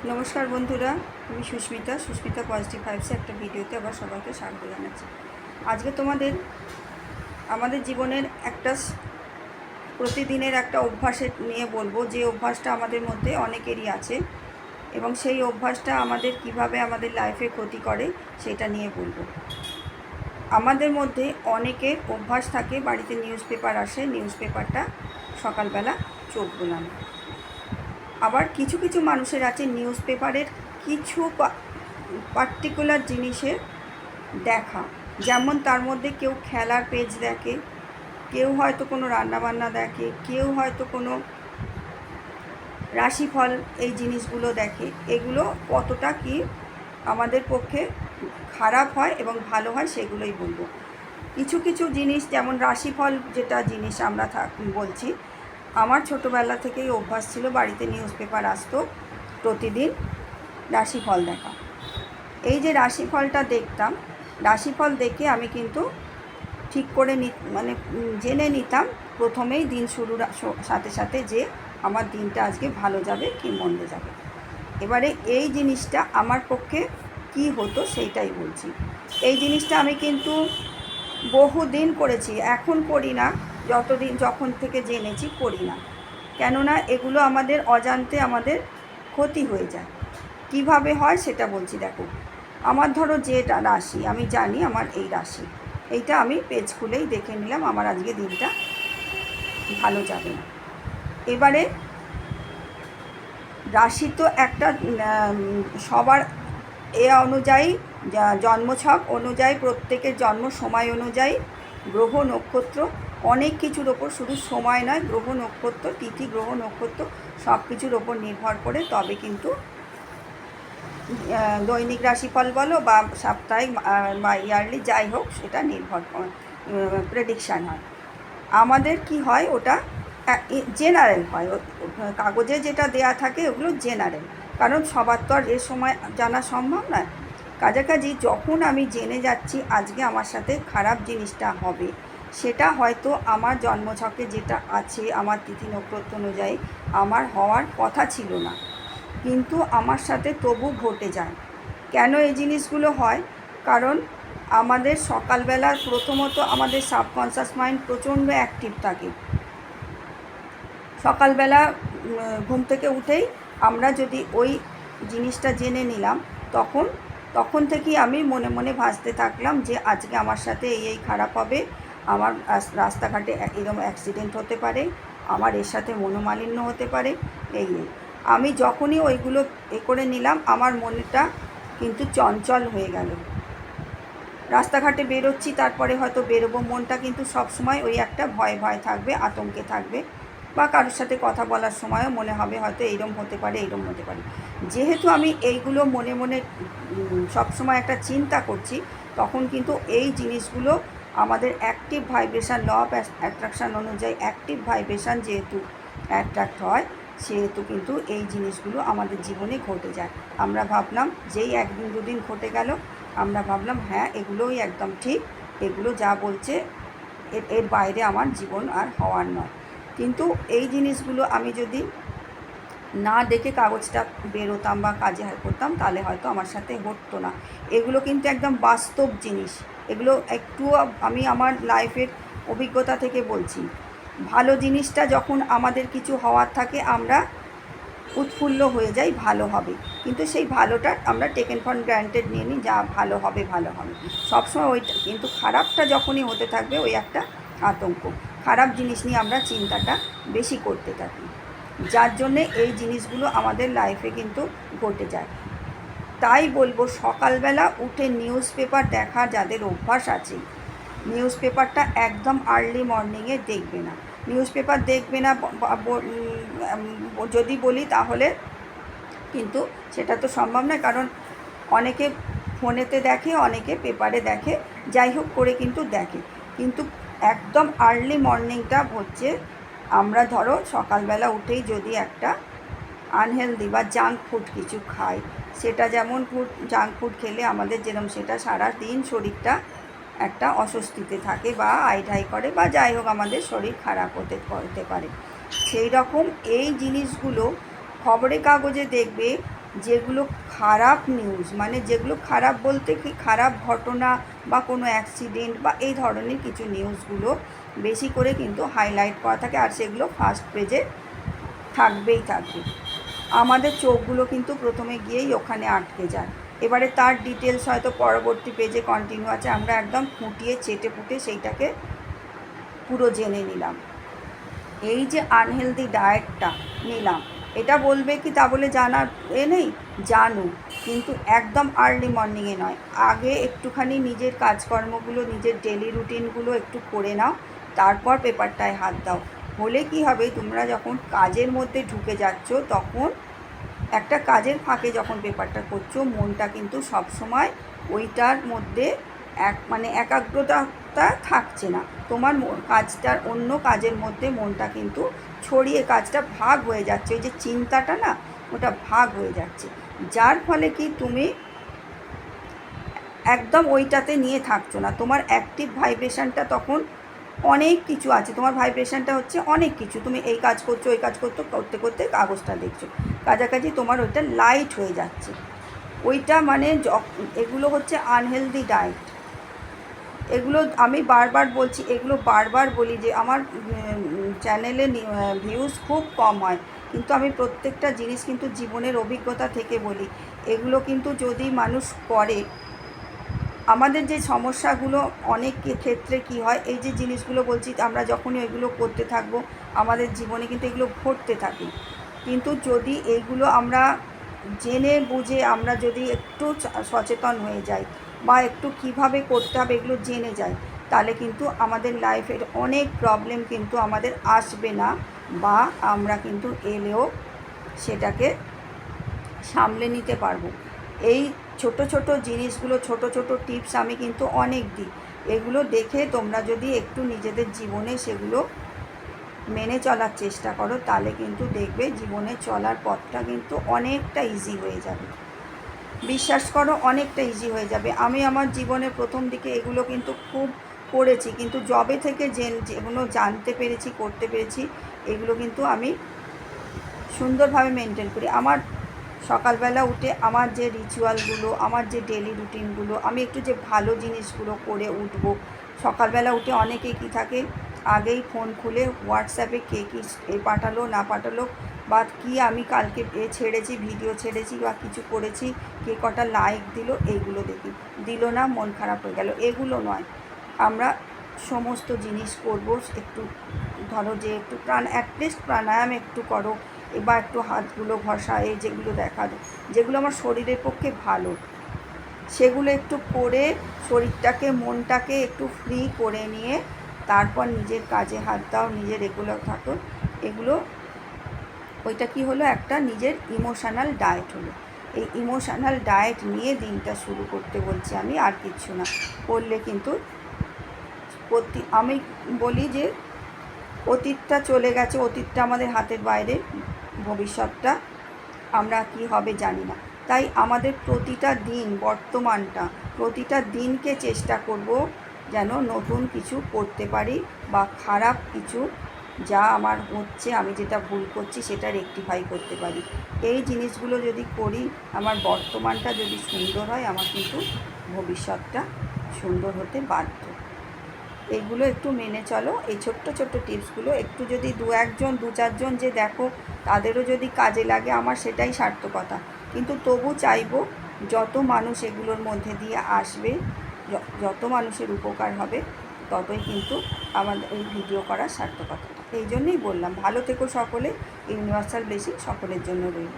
নমস্কার বন্ধুরা, আমি সুস্মিতা পজিটিভ ভাইবসে একটা ভিডিওতে আবার সবাইকে স্বাগত জানাচ্ছি। আজকে আমাদের জীবনের একটা প্রতিদিনের একটা অভ্যাসের নিয়ে বলবো, যে অভ্যাসটা আমাদের মধ্যে অনেকেরই আছে এবং সেই অভ্যাসটা আমাদের কিভাবে আমাদের লাইফে ক্ষতি করে সেটা নিয়ে বলবো। আমাদের মধ্যে অনেকের অভ্যাস থাকে, বাড়িতে নিউজ পেপার আসে, নিউজ পেপারটা সকালবেলা চোখ বোলানো। আবার কিছু কিছু মানুষের আছে নিউজ পেপারের কিছু পার্টিকুলার জিনিসের দেখা, যেমন তার মধ্যে কেউ খেলার পেজ দেখে, কেউ হয়তো কোনো রান্নাবান্না দেখে, কেউ হয়তো কোনো রাশিফল, এই জিনিসগুলো দেখে। এগুলো কতটা কি আমাদের পক্ষে খারাপ হয় এবং ভালো হয় সেগুলোই বলবো। কিছু কিছু জিনিস, যেমন রাশিফল যেটা জিনিস আমরা বলছি, আমার ছোটোবেলা থেকেই অভ্যাস ছিল, বাড়িতে নিউজ পেপার আসতো, প্রতিদিন রাশিফল দেখা। এই যে রাশিফলটা দেখতাম, রাশিফল দেখে আমি কিন্তু ঠিক করে জেনে নিতাম প্রথমেই দিন শুরুর সাথে সাথে যে আমার দিনটা আজকে ভালো যাবে কি মন্দ যাবে। এবারে এই জিনিসটা আমার পক্ষে কি হতো সেইটাই বলছি। এই জিনিসটা আমি কিন্তু বহুদিন করেছি, এখন করি না, যখন থেকে জেনেছি করি না। কেননা এগুলো আমাদের অজান্তে আমাদের ক্ষতি হয়ে যায়। কিভাবে হয় সেটা বলছি। দেখো, আমার ধরো যেটা রাশি, আমি জানি আমার এই রাশি, এইটা আমি পেজ খুলেই দেখে নিলাম আমার আজকে দিনটা ভালো যাবে না। এবারে রাশি তো একটা সবার অনুযায়ী, জন্মছক অনুযায়ী, প্রত্যেকের জন্ম সময় অনুযায়ী, গ্রহ নক্ষত্র, অনেক কিছুর ওপর, শুধু সময় নয়, গ্রহ নক্ষত্র, তিথি, গ্রহ নক্ষত্র সব কিছুর ওপর নির্ভর করে তবে কিন্তু দৈনিক রাশিফল বলো বা সাপ্তাহিক বা ইয়ারলি যাই হোক, সেটা প্রেডিকশান হয়। আমাদের কি হয়, ওটা জেনারেল হয়, কাগজে যেটা দেয়া থাকে ওগুলো জেনারেল, কারণ সবার তো আর এ সময় জানা সম্ভব নয়। কাছাকাছি যখন আমি জেনে যাচ্ছি আজকে আমার সাথে খারাপ জিনিসটা হবে, সেটা হয়তো আমার জন্মছকে যেটা আছে, আমার তিথি নক্ষত্র অনুযায়ী আমার হওয়ার কথা ছিল না, কিন্তু আমার সাথে তবু ঘটে যায়। কেন এই জিনিসগুলো হয়? কারণ আমাদের সকালবেলা প্রথমত আমাদের সাবকনশাস মাইন্ড প্রচণ্ড অ্যাক্টিভ থাকে। সকালবেলা ঘুম থেকে উঠেই আমরা যদি ওই জিনিসটা জেনে নিলাম, তখন থেকেই আমি মনে মনে ভাসতে থাকলাম যে আজকে আমার সাথে এই খারাপ হবে, আমার রাস্তাঘাটে এরকম অ্যাক্সিডেন্ট হতে পারে, আমার এর সাথে মনোমালিন্য হতে পারে। এই আমি যখনই ওইগুলো করে নিলাম, আমার মনটা কিন্তু চঞ্চল হয়ে গেল। রাস্তাঘাটে বেরোচ্ছি, তারপরে হয়তো বেরোবো, মনটা কিন্তু সবসময় ওই একটা ভয় ভয় থাকবে, আতঙ্কে থাকবে, বা কারোর সাথে কথা বলার সময়ও মনে হবে হয়তো এইরকম হতে পারে, এইরকম হতে পারে। যেহেতু আমি এইগুলো মনে মনে সবসময় একটা চিন্তা করছি, তখন কিন্তু এই জিনিসগুলো আমাদের active vibration, law of attraction অনুযায়ী অ্যাক্টিভ ভাইব্রেশান যেহেতু অ্যাট্রাক্ট হয়, সেহেতু কিন্তু এই জিনিসগুলো আমাদের জীবনে ঘটে যায়। আমরা ভাবলাম যেই একদিন দুদিন ঘটে গেল, আমরা ভাবলাম হ্যাঁ এগুলোই একদম ঠিক, এগুলো যা বলছে এর বাইরে আমার জীবন আর হওয়ার নয়। কিন্তু এই জিনিসগুলো আমি যদি না দেখে কাগজটা বেরোতাম বা কাজে করতাম, তাহলে হয়তো আমার সাথে ঘটতো না। এগুলো কিন্তু একদম বাস্তব জিনিস, এগুলো একটুও আমি আমার লাইফের অভিজ্ঞতা থেকে বলছি। ভালো জিনিসটা যখন আমাদের কিছু হওয়ার থাকে, আমরা উৎফুল্ল হয়ে যাই, ভালো হবে, কিন্তু সেই ভালোটা আমরা টেকেন ফর গ্র্যান্টেড নিয়ে নিই, যা ভালো হবে ভালো হবে সবসময় ওইটা, কিন্তু খারাপটা যখনই হতে থাকবে ওই একটা আতঙ্ক, খারাপ জিনিস নিয়ে আমরা চিন্তাটা বেশি করতে থাকি, যার জন্যে এই জিনিসগুলো আমাদের লাইফে কিন্তু ঘটে যায়। তাই বলবো, সকালবেলা উঠে নিউজ পেপার দেখা যাদের অভ্যাস আছে, নিউজ পেপারটা একদম আর্লি মর্নিংয়ে দেখবে না। নিউজ পেপার দেখবে না যদি বলি, তাহলে কিন্তু সেটা তো সম্ভব নয়, কারণ অনেকে ফোনেতে দেখে, অনেকে পেপারে দেখে, যাই হোক করে কিন্তু দেখে। কিন্তু একদম আর্লি মর্নিংটা হচ্ছে, আমরা ধরো সকালবেলা উঠেই যদি একটা আনহেলদি বা জাঙ্ক ফুড কিছু খাই, সেটা যেমন জাঙ্ক ফুড খেলে আমাদের যেরকম সেটা সারা দিন শরীরটা একটা অস্বস্তিতে থাকে বা আইঢাই করে, বা যাই হোক আমাদের শরীর খারাপ হতে পারে। সেই রকম এই জিনিসগুলো খবরের কাগজে দেখবে, যেগুলো খারাপ নিউজ, মানে যেগুলো খারাপ বলতে কি খারাপ ঘটনা বা কোনো অ্যাক্সিডেন্ট বা এই ধরনের কিছু নিউজগুলো বেশি করে কিন্তু হাইলাইট করা থাকে, আর সেগুলো ফার্স্ট পেজে থাকবেই থাকবে। আমাদের চোখগুলো কিন্তু প্রথমে গিয়েই ওখানে আটকে যায়। এবারে তার ডিটেলস হয়তো পরবর্তী পেজে কন্টিনিউ আছে, আমরা একদম খুঁটিয়ে চেটে পুটে সেইটাকে পুরো জেনে নিলাম। এই যে আনহেলদি ডায়েটটা নিলাম, এটা বলবে কি তা বলে জানার নেই, জানো, কিন্তু একদম আর্লি মর্নিংয়ে নয়। আগে একটুখানি নিজের কাজকর্মগুলো, নিজের ডেলি রুটিনগুলো একটু করে নাও, তারপর পেপারটায় হাত দাও। হলে কি হবে, তোমরা যখন কাজের মধ্যে ঢুকে যাচ্ছ, তখন একটা কাজের ফাঁকে যখন পেপারটা করছো, মনটা কিন্তু সবসময় ওইটার মধ্যে মানে একাগ্রতা থাকছে না। তোমার কাজটার অন্য কাজের মধ্যে মনটা কিন্তু ছড়িয়ে কাজটা ভাগ হয়ে যাচ্ছে, ওই যে চিন্তাটা না, ওটা ভাগ হয়ে যাচ্ছে, যার ফলে কি তুমি একদম ওইটাতে নিয়ে থাকছো না। তোমার অ্যাক্টিভ ভাইব্রেশনটা তখন অনেক কিছু আছে, তোমার ভাইব্রেশনটা হচ্ছে অনেক কিছু, তুমি এই কাজ করছো, ওই কাজ করতে করতে কাগজটা দেখছো, কাছাকাছি তোমার ওইটা লাইট হয়ে যাচ্ছে। ওইটা মানে এগুলো হচ্ছে আনহেলদি ডায়েট। এগুলো আমি বারবার বলছি, এগুলো বারবার বলি যে আমার চ্যানেলে ভিউজ খুব কম হয়, কিন্তু আমি প্রত্যেকটা জিনিস কিন্তু জীবনের অভিজ্ঞতা থেকে বলি। এগুলো কিন্তু যদি মানুষ করে, আমাদের যে সমস্যাগুলো অনেক ক্ষেত্রে কি হয়, এই যে জিনিসগুলো বলছি, আমরা যখনই ওইগুলো করতে থাকবো, আমাদের জীবনে কিন্তু এগুলো ঘটতে থাকে। কিন্তু যদি এইগুলো আমরা জেনে বুঝে আমরা যদি একটু সচেতন হয়ে যাই, বা একটু কিভাবে করতে হবে এগুলো জেনে যাই, তাহলে কিন্তু আমাদের লাইফের অনেক প্রবলেম কিন্তু আমাদের আসবে না, বা আমরা কিন্তু এলেও সেটাকে সামলে নিতে পারবো। এই ছোট ছোট জিনিসগুলো, ছোট ছোট টিপস আমি কিন্তু অনেক দিই। এগুলো দেখে তোমরা যদি একটু নিজেদের জীবনে সেগুলো মেনে চলার চেষ্টা করো, তাহলে কিন্তু দেখবে জীবনে চলার পথটা কিন্তু অনেকটা ইজি হয়ে যাবে। বিশ্বাস করো, অনেকটা ইজি হয়ে যাবে। আমি আমার জীবনে প্রথম দিকে এগুলো কিন্তু খুব করেছি, কিন্তু জবে থেকে যেগুলো জানতে পেরেছি, করতে পেরেছি, এগুলো কিন্তু আমি সুন্দরভাবে মেনটেন করি। আমার সকালবেলা উঠে আমার যে রিচুয়ালগুলো, আমার যে ডেলি রুটিনগুলো, আমি একটু যে ভালো জিনিসগুলো করে উঠবো। সকালবেলা উঠে অনেকে কি থাকে, আগেই ফোন খুলে হোয়াটসঅ্যাপে কে কী পাঠালো না পাঠালো, বা কী আমি কালকে ছেড়েছি, ভিডিও ছেড়েছি বা কিছু করেছি, কে কটা লাইক দিল, এইগুলো দেখি। দিল না, মন খারাপ হয়ে গেল, এগুলো নয়। আমরা সমস্ত জিনিস করব। একটু ধরো যে একটু অ্যাটলিস্ট প্রাণায়াম একটু করো, বা একটু হাতগুলো ঘষা, এই যেগুলো যেগুলো আমার শরীরের পক্ষে ভালো, সেগুলো একটু করে শরীরটাকে, মনটাকে একটু ফ্রি করে নিয়ে তারপর নিজের কাজে হাত দাও, নিজের রেগুলার থাকো। এগুলো ওইটা কি হলো, একটা নিজের ইমোশনাল ডায়েট হলো। এই ইমোশনাল ডায়েট নিয়ে দিনটা শুরু করতে বলছি আমি, আর কিচ্ছু না। করলে কিন্তু আমি বলি যে অতীতটা চলে গেছে, অতীতটা আমাদের হাতের বাইরে, ভবিষ্যৎটা আমরা কি হবে জানি না। তাই আমাদের প্রতিটা দিন, বর্তমানটা, প্রতিটা দিনকে চেষ্টা করব যেন নতুন কিছু করতে পারি, বা খারাপ কিছু যা আমার হচ্ছে, আমি যেটা ভুল করছি সেটা রেকটিফাই করতে পারি। এই জিনিসগুলো যদি করি, আমার বর্তমানটা যদি সুন্দর হয়, আমার কিন্তু ভবিষ্যৎটা সুন্দর হতে বাধ্য। এইগুলো একটু মেনে চলো। এই ছোট্ট ছোট্ট টিপসগুলো একটু যদি দু চারজন যে দেখো, তাদেরও যদি কাজে লাগে, আমার সেটাই সার্থকতা। কিন্তু তবু চাইবো যত মানুষ এগুলোর মধ্যে দিয়ে আসবে, যত মানুষের উপকার হবে, ততই কিন্তু আমাদের এই ভিডিও করার সার্থকতা। এই জন্যই বললাম, ভালো থেকো সকলে। ইউনিভার্সাল ব্লেসিং সকলের জন্য রইল।